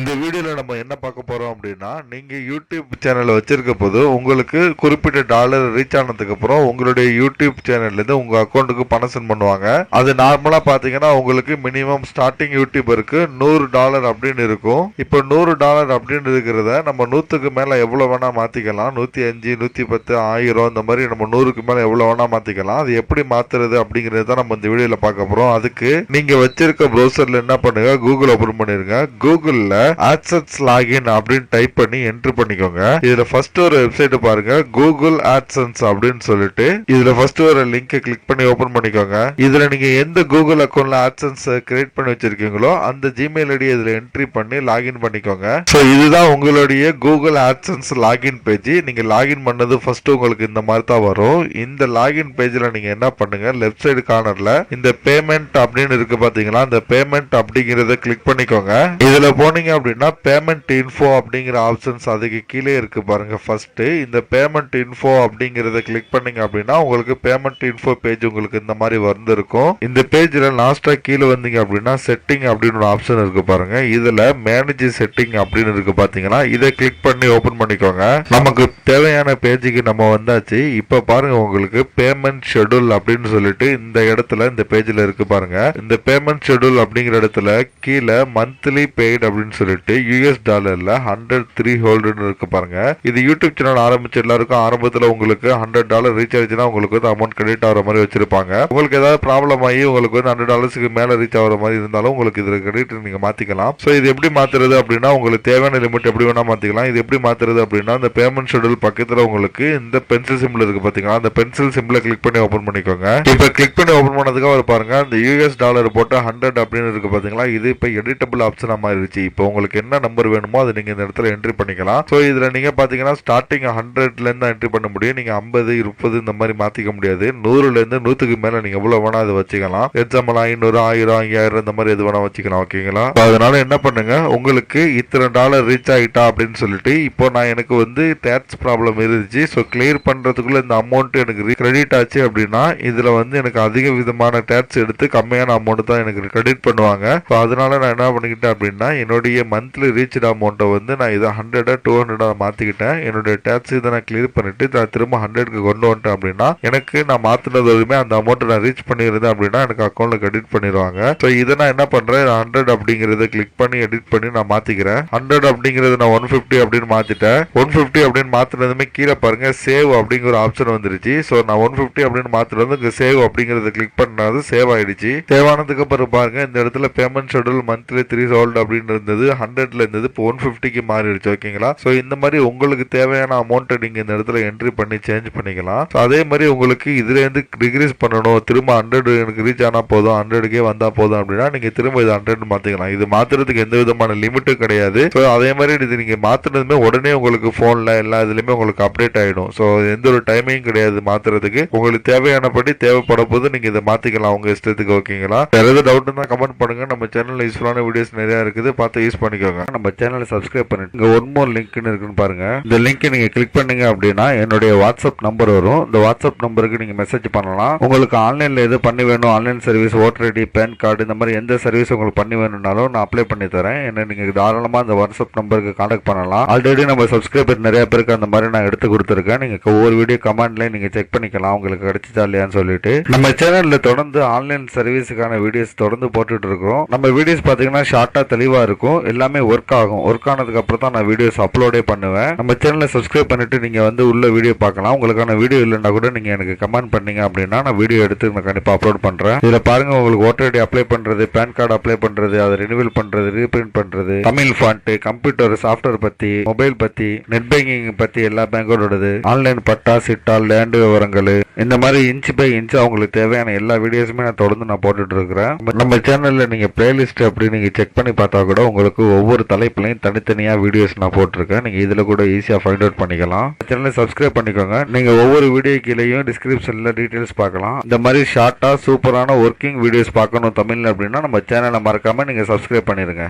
இந்த வீடியோல நம்ம என்ன பார்க்க போறோம் அப்படின்னா, நீங்க யூடியூப் சேனல் வச்சிருக்க போது உங்களுக்கு குறிப்பிட்ட டாலர் ரீச் ஆனதுக்கு அப்புறம் உங்களுடைய யூடியூப் சேனல்ல இருந்து உங்க அக்கௌண்ட்டுக்கு பணம் சென்ட் பண்ணுவாங்க. அது நார்மலா பாத்தீங்கன்னா உங்களுக்கு மினிமம் ஸ்டார்டிங் யூடியூபருக்கு $100 அப்படின்னு இருக்கும். இப்போ $100 அப்படின்னு இருக்கிறத நம்ம 100க்கு மேல எவ்வளவு வேணா மாத்திக்கலாம். 105, 110, 1000 இந்த மாதிரி நம்ம 100க்கு மேல எவ்வளவு வேணா மாத்திக்கலாம். அது எப்படி மாத்துறது அப்படிங்கறத தான் நம்ம இந்த வீடியோல பார்க்க போறோம். அதுக்கு நீங்க வச்சிருக்க ப்ரௌசர்ல என்ன பண்ணுங்க, கூகுள் ஓபன் பண்ணிருங்க. கூகுள்ல AdSense லாகின் அப்படின்னு டைப் பண்ணி என்ட்ரு பண்ணிக்கோங்க. இதுல ஃபர்ஸ்ட் ஒரு வெப்சைட் பாருங்க, கூகுள் AdSense அப்படின்னு சொல்லிட்டு. இதுல ஃபர்ஸ்ட் ஒரு லிங்கை கிளிக் பண்ணி ஓபன் பண்ணிக்கோங்க. இதுல நீங்க எந்த கூகுள் அக்கௌண்ட்ல AdSense கிரியேட் பண்ணி வச்சிருக்கீங்களோ அந்த ஜிமெயில் ஐடி இதுல என்ட்ரி பண்ணி லாகின் பண்ணிக்கோங்க. சோ இதுதான் உங்களுடைய கூகுள் AdSense லாகின் பேஜ். நீங்க லாகின் பண்ணது ஃபர்ஸ்ட் உங்களுக்கு இந்த மாதிரி தான் வரும். இந்த லாகின் பேஜ்ல நீங்க என்ன பண்ணுங்க, லெஃப்ட் சைடு கார்னர்ல இந்த பேமெண்ட் அப்படின்னு இருக்கு பாத்தீங்களா, அந்த பேமெண்ட் அப்படிங்கறத கிளிக் பண்ணிக்கோங்க. இதுல போனீங்க அப்படின்னா பேமெண்ட் இன்ஃபோ அப்படிங்கிற ஆப்ஷன்ஸ் அதுக்கு கீழே இருக்கு பாருங்க. ஃபர்ஸ்ட் இந்த பேமெண்ட் இன்ஃபோ அப்படிங்கறத கிளிக் பண்ணீங்க அப்படின்னா உங்களுக்கு பேமெண்ட் இன்ஃபோ பேஜ் உங்களுக்கு இந்த மாதிரி வந்திருக்கும். இந்த பேஜ்ல லாஸ்டா கீழே வந்தீங்க அப்படின்னா செட்டிங் அப்படின்னு ஒரு ஆப்ஷன் இருக்கு பாருங்க. இதுல மேனேஜ் செட்டிங் அப்படின்னு இருக்கு பாத்தீங்கன்னா, இதை கிளிக் பண்ணி ஓபன் பண்ணிக்கோங்க. நமக்கு தேவையான பேஜுக்கு நம்ம வந்தாச்சு. இப்ப பாருங்க உங்களுக்கு பேமெண்ட் ஷெட்யூல் அப்படின்னு சொல்லிட்டு இந்த இடத்துல இந்த பேஜ்ல இருக்கு பாருங்க. இந்த பேமெண்ட் ஷெட்யூல் அப்படிங்கிற இடத்துல கீழே மந்த்லி பெய்ட் அப்படின்னு சொல்லிட்டு US டாலர்ல 103 ஹோல்டுன்னு இருக்கு பாருங்க. இது யூடியூப் சேனல் ஆரம்பிச்ச எல்லாருக்கும் ஆரம்பத்துல உங்களுக்கு $100 ரீச் ஆயிடுச்சுன்னா உங்களுக்கு வந்து அமௌண்ட் கிரெடிட் ஆகிற மாதிரி வச்சிருப்பாங்க. உங்களுக்கு ஏதாவது ப்ராப்ளம் ஆகி உங்களுக்கு வந்து $100 மேல ரீச் ஆகிற மாதிரி இருந்தாலும் உங்களுக்கு இதுல கிரெடிட் நீங்க மாத்திக்கலாம். சோ இது எப்படி மாத்துறது அப்படின்னா, உங்களுக்கு தேவையான லிமிட் எப்படி வேணா மாத்திக்கலாம். இது எப்படி மாத்துறது அப்படின்னா, இந்த பேமெண்ட் ஷெட்யூல் பக்கத்துல உங்களுக்கு இந்த பென்சில் சிம்பிள் இருக்கு பாத்தீங்களா, அந்த பென்சில் சிம்பிளை கிளிக் பண்ணி ஓபன் பண்ணிக்கோங்க. இப்ப கிளிக் பண்ணி ஓபன் பண்ணதுக்கு அவர் பாருங்க, இந்த US டாலர் போட்டு 100 அப்படின்னு இருக்கு பாத்தீங்களா, இது இப்ப எடிட்டபிள் ஆப்ஷன் மாறிடுச்சு. இப்போ உங்களுக்கு என்ன நம்பர் வேணுமோ அதை நீங்க இந்த இடத்துல என்ட்ரி பண்ணிக்கலாம். சோ இதுல நீங்க பாத்தீங்கன்னா ஸ்டார்டிங் 100ல இருந்து என்ட்ரி பண்ண முடியும். நீங்க 50, 20 இந்த மாதிரி மாத்திக்க முடியாது. 100ல இருந்து 100க்கு மேல நீங்க எவ்வளவு வேணா அதை வச்சுக்கலாம். எக்ஸாம்பிள் 500, 1000, 5000 இந்த மாதிரி எது வேணா வச்சுக்கலாம். ஓகேங்களா? அதனால என்ன பண்ணுங்க, உங்களுக்கு இத்தனை டாலர் ரீச் ஆயிட்டா அப்படின்னு சொல்லிட்டு, இப்போ நான் எனக்கு வந்து டேக்ஸ் ப்ராப்ளம் இருந்துச்சு. ஸோ கிளியர் பண்றதுக்குள்ள இந்த அமௌண்ட் எனக்கு கிரெடிட் ஆச்சு அப்படின்னா இதுல வந்து எனக்கு அதிக விதமான டேக்ஸ் எடுத்து கம்மியான அமௌண்ட் தான் எனக்கு கிரெடிட் பண்ணுவாங்க. அதனால நான் என்ன பண்ணிக்கிட்டேன் அப்படின்னா, என்னுடைய மந்த்லி ரீச்டு அமௌண்ட்டை வந்து நான் இதை 100, 200 மாத்திக்கிட்டேன். என்னுடைய டேக்ஸ் இதை நான் கிளியர் பண்ணிட்டு நான் திரும்ப 100க்கு கொண்டு வந்துட்டேன் அப்படின்னா எனக்கு நான் மாத்தினது வரையுமே அந்த அமௌண்ட் நான் ரீச் பண்ணியிருந்தேன் அப்படின்னா எனக்கு அக்கௌண்ட்ல கிரெடிட் பண்ணிடுவாங்க. ஸோ இதை நான் என்ன பண்றேன், 100 அப்படிங்கறத கிளிக் பண்ணி எடிட் பண்ணி நான் மாத்திக்கிறேன். 100 அப்படிங்கறது நான் 150 அப்படின்னு மாத்திட்டேன். 150 அப்படின்னு மாத்தினதுமே கீழே பாருங்க சேவ் அப்படிங்கிற ஒரு ஆப்ஷன் வந்துருச்சு. ஸோ நான் 150 அப்படின்னு மாத்தினது இங்க சேவ் அப்படிங்கறத கிளிக் பண்ணது சேவ் ஆயிடுச்சு. சேவ் ஆனதுக்கு அப்புறம் பாருங்க இந்த இடத்துல பேமெண்ட் ஷெட்யூல் மந்த்லி 3 ஹோல்டு அப்படின்னு இருந்தது, 100ல இருந்தது, இப்போ 150க்கு மாறிடுச்சு. ஓகேங்களா? சோ இந்த மாதிரி உங்களுக்கு தேவையான அமௌண்ட்டை நீங்க இந்த இடத்துல என்ட்ரி பண்ணி சேஞ்ச் பண்ணிக்கலாம். அதே மாதிரி உங்களுக்கு இதுல இருந்து டிகிரீஸ் பண்ணணும், திரும்ப 100 எனக்கு ரீச் ஆனா போதும், 100க்கே வந்தா போதும் அப்படின்னா நீங்க திரும்ப இது 100 மாத்திக்கலாம். இது மாத்துறதுக்கு எந்த விதமான லிமிட்டும் கிடையாது. ஸோ அதே மாதிரி இது நீங்க மாத்துனதுமே உடனே உங்களுக்கு போன்ல எல்லா இதுலயுமே உங்களுக்கு அப்டேட் ஆயிடும். ஸோ எந்த ஒரு டைமிங் கிடையாது மாத்துறதுக்கு. உங்களுக்கு தேவையானபடி தேவைப்பட போது நீங்க இதை மாத்திக்கலாம் உங்க இஷ்டத்துக்கு. ஓகேங்களா? வேற ஏதாவது டவுட் இருந்தா கமெண்ட் பண்ணுங்க. நம்ம சேனல்ல யூஸ்ஃபுல்லான வீடியோஸ் நிறைய இருக்குது, பார்த்து யூஸ் பண்ணிக்கோங்க. நம்ம சேனலை சப்ஸ்கிரைப் பண்ணிட்டு இங்க ஒன் மோர் லிங்க்னு இருக்குன்னு பாருங்க. இந்த லிங்க் நீங்க கிளிக் பண்ணீங்க அப்படின்னா என்னுடைய வாட்ஸ்அப் நம்பர் வரும். இந்த வாட்ஸ்அப் நம்பருக்கு நீங்க மெசேஜ் பண்ணலாம். உங்களுக்கு ஆன்லைன்ல எது பண்ணி வேணும், online service, voter ID, PAN card இந்த மாதிரி எந்த சர்வீஸ் உங்களுக்கு பண்ணி வேணும்னாலும் நான் அப்ளை பண்ணி தரேன். என்ன நீங்க தாராளமா இந்த வாட்ஸ்அப் நம்பருக்கு கான்டாக்ட் பண்ணலாம். ஆல்ரெடி நம்ம சப்ஸ்கிரைபர் நிறைய பேருக்கு அந்த மாதிரி நான் எடுத்து கொடுத்துருக்கேன். நீங்க ஒவ்வொரு வீடியோ கமெண்ட்ல நீங்க செக் பண்ணிக்கலாம் உங்களுக்கு கிடைச்சா இல்லையான்னு சொல்லிட்டு. நம்ம சேனல்ல தொடர்ந்து ஆன்லைன் சர்வீஸுக்கான வீடியோஸ் தொடர்ந்து போட்டுட்டு இருக்கோம். நம்ம வீடியோஸ் பாத்தீங்கன்னா ஷார்ட்டா தெளிவா இருக்கும், எல்லாமே ஒர்க் ஆகும். ஒர்க் ஆனதுக்கு அப்புறம் தான் நான் வீடியோஸ் அப்லோடே பண்ணுவேன். நம்ம சேனலை சப்ஸ்கிரைப் பண்ணிட்டு நீங்க வந்து உள்ள வீடியோ பார்க்கலாம். உங்களுக்கான வீடியோ இல்லைன்னா கூட நீங்க எனக்கு கமெண்ட் பண்ணீங்க அப்படின்னா நான் வீடியோ எடுத்து நான் கண்டிப்பா அப்லோட் பண்றேன். இதுல பாருங்க உங்களுக்கு ஓட்டர் ஐடி அப்ளை பண்றது, பேன் கார்டு அப்ளை பண்றது, அதை ரினிவல் பண்றது, ரீபிரிண்ட் பண்றது, தமிழ் ஃபாண்ட், கம்ப்யூட்டர் சாஃப்ட்வேர் பத்தி, மொபைல் பத்தி, நெட் பேங்கிங் பத்தி எல்லா பேங்கோடது, ஆன்லைன் பட்டா, சிட்டா, லேண்ட் விவரங்கள், இந்த மாதிரி இன்ச் பை இன்ச் அவங்களுக்கு தேவையான எல்லா வீடியோஸுமே நான் தொடர்ந்து நான் போட்டுட்டு இருக்கிறேன். நம்ம சேனல்ல நீங்க பிளேலிஸ்ட் அப்படி நீங்க செக் பண்ணி பார்த்தா கூட உங்களுக்கு ஒவ்வொரு தலைப்புலையும் தனித்தனியா வீடியோஸ் நான் போட்டிருக்கேன். நீங்க இதுல கூட ஈஸியா ஃபைண்ட் அவுட் பண்ணிக்கலாம். சேனலை சப்ஸ்கிரைப் பண்ணிக்கோங்க. நீங்க ஒவ்வொரு வீடியோ கீழேயும் டிஸ்கிரிப்ஷன்ல டீடைல்ஸ் பார்க்கலாம். இந்த மாதிரி ஷார்ட்டா சூப்பரான ஒர்க்கிங் வீடியோஸ் பார்க்கணும் தமிழ்ல அப்படின்னா நம்ம சேனலை மறக்காம நீங்க சப்ஸ்கிரைப் பண்ணிருங்க.